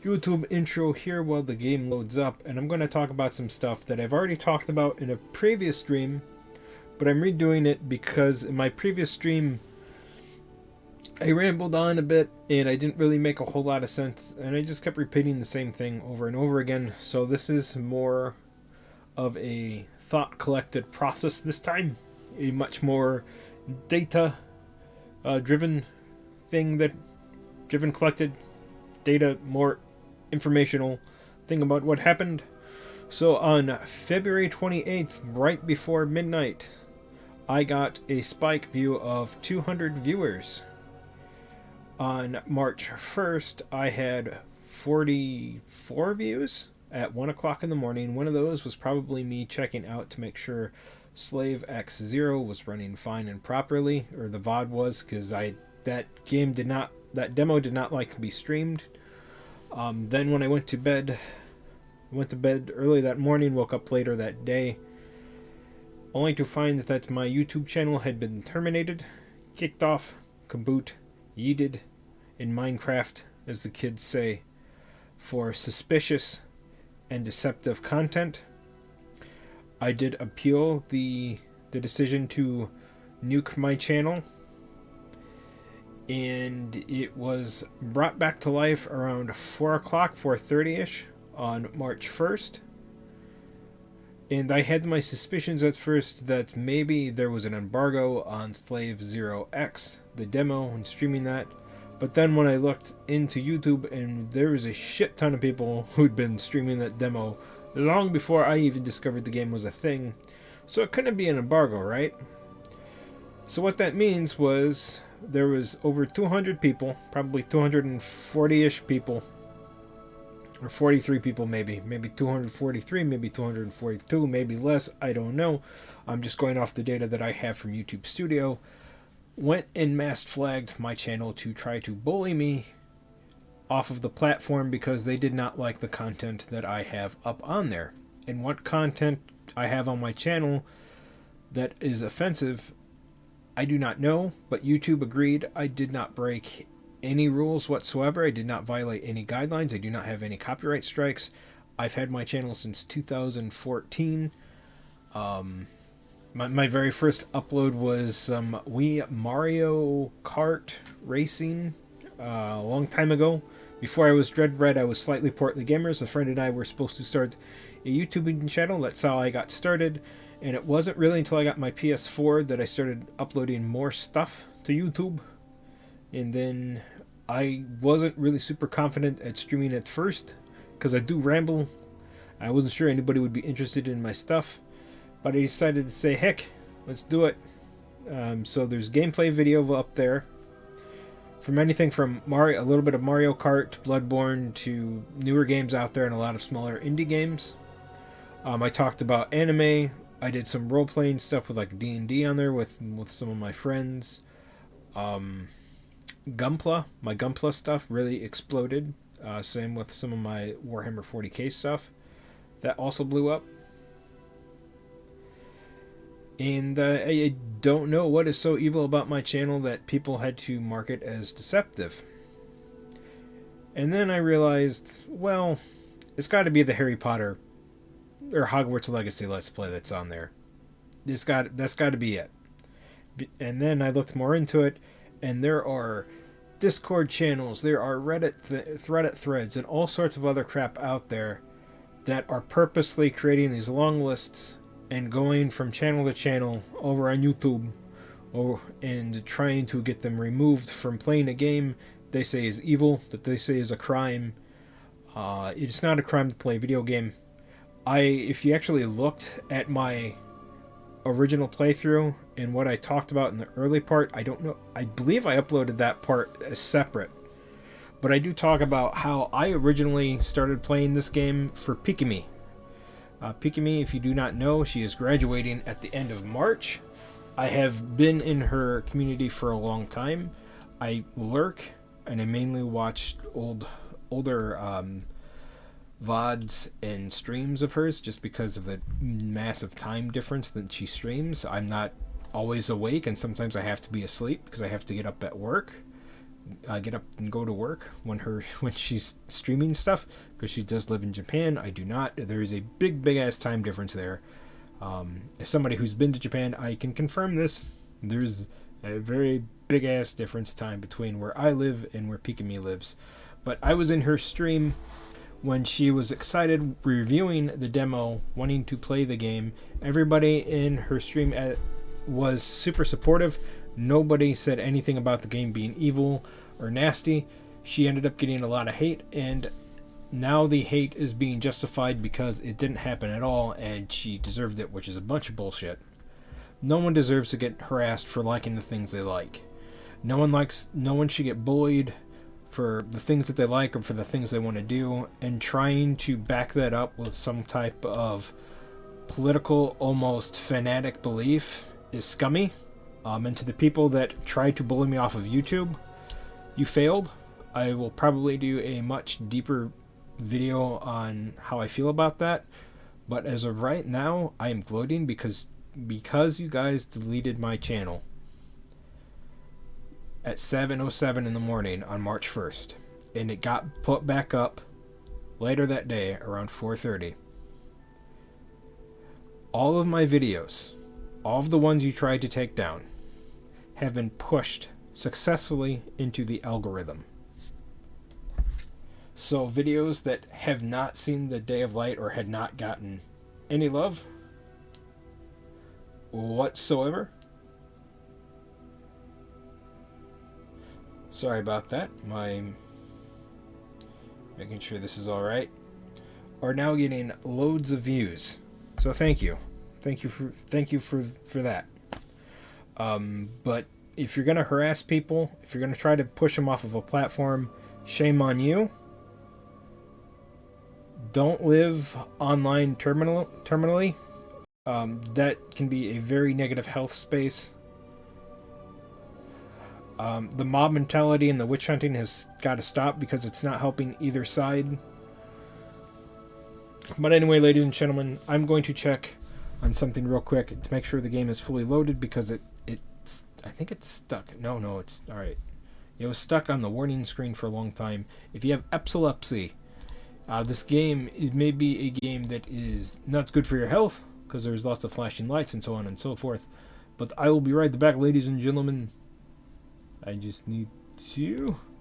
YouTube intro here while the game loads up, and I'm going to talk about some stuff that I've already talked about in a previous stream, but I'm redoing it because in my previous stream I rambled on a bit and I didn't really make a whole lot of sense, and I just kept repeating the same thing over and over again. So this is more of a thought collected process this time, a much more data driven thing, that driven collected data, more informational thing about what happened. So on February 28th, right before midnight, I got a spike view of 200 viewers. On March 1st, I had 44 views at 1 o'clock in the morning. One of those was probably me checking out to make sure Slave X0 was running fine and properly, or the VOD was, because that demo did not like to be streamed. Then when I went to bed early that morning, woke up later that day, only to find that my YouTube channel had been terminated, kicked off, kaboot, yeeted in Minecraft, as the kids say, for suspicious and deceptive content. I did appeal the decision to nuke my channel, and it was brought back to life around 4 o'clock, 4:30ish on March 1st. And I had my suspicions at first that maybe there was an embargo on Slave 0X, the demo, and streaming that. But then when I looked into YouTube, and there was a shit ton of people who'd been streaming that demo long before I even discovered the game was a thing. So it couldn't be an embargo, right? So what that means was there was over 200 people, probably 240-ish people, or 43 people maybe 243, maybe 242, maybe less, I don't know. I'm just going off the data that I have from YouTube Studio. Went and mass flagged my channel to try to bully me off of the platform because they did not like the content that I have up on there. And what content I have on my channel that is offensive, I do not know, but YouTube agreed I did not break any rules whatsoever. I did not violate any guidelines. I do not have any copyright strikes. I've had my channel since 2014. My very first upload was some Wii Mario Kart racing a long time ago. Before I was Dread Red, I was Slightly Portly Gamers. A friend and I were supposed to start a YouTube channel. That's how I got started. And it wasn't really until I got my PS4 that I started uploading more stuff to YouTube. And then I wasn't really super confident at streaming at first, because I do ramble. I wasn't sure anybody would be interested in my stuff. But I decided to say, heck, let's do it. So there's gameplay video up there. From anything from Mario, a little bit of Mario Kart, to Bloodborne, to newer games out there, and a lot of smaller indie games. I talked about anime. I did some role-playing stuff with like D&D on there with some of my friends. Gunpla, my Gunpla stuff really exploded. Same with some of my Warhammer 40k stuff. That also blew up. And I don't know what is so evil about my channel that people had to mark it as deceptive. And then I realized, well, it's got to be the Harry Potter or Hogwarts Legacy Let's Play that's on there. That's got to be it. And then I looked more into it, and there are Discord channels, there are Reddit threads, and all sorts of other crap out there that are purposely creating these long lists and going from channel to channel over on YouTube, and trying to get them removed from playing a game they say is evil, that they say is a crime. It's not a crime to play a video game. If you actually looked at my original playthrough and what I talked about in the early part, I don't know, I believe I uploaded that part as separate. But I do talk about how I originally started playing this game for Pikimi. Pikimi, if you do not know, she is graduating at the end of March. I have been in her community for a long time. I lurk, and I mainly watch older VODs and streams of hers just because of the massive time difference that she streams. I'm not always awake, and sometimes I have to be asleep because I have to get up at work. get up and go to work when she's streaming stuff, because she does live in Japan. I do not. There is a big ass time difference there. As somebody who's been to Japan, I can confirm this. There's a very big ass difference time between where I live and where Pikami lives. But I was in her stream when she was excited, reviewing the demo, wanting to play the game. Everybody in her stream was super supportive. Nobody said anything about the game being evil or nasty. She ended up getting a lot of hate, and now the hate is being justified because it didn't happen at all, and she deserved it, which is a bunch of bullshit. No one deserves to get harassed for liking the things they like. No one should get bullied for the things that they like or for the things they want to do, and trying to back that up with some type of political, almost fanatic belief is scummy. And to the people that tried to bully me off of YouTube, you failed. I will probably do a much deeper video on how I feel about that, but as of right now, I am gloating because you guys deleted my channel at 7:07 in the morning on March 1st, and it got put back up later that day around 4:30. All of my videos, all of the ones you tried to take down, have been pushed successfully into the algorithm. So videos that have not seen the day of light or had not gotten any love whatsoever, sorry about that, making sure this is alright, are now getting loads of views. So thank you for that. But if you're gonna harass people, if you're gonna try to push them off of a platform, shame on you. Don't live online terminally. That can be a very negative health space. The mob mentality and the witch hunting has got to stop because it's not helping either side. But anyway, ladies and gentlemen, I'm going to check on something real quick to make sure the game is fully loaded, because I think it's stuck. No, it's alright. It was stuck on the warning screen for a long time. If you have epilepsy, this game, it may be a game that is not good for your health, because there's lots of flashing lights and so on and so forth. But I will be right back, ladies and gentlemen. I just need to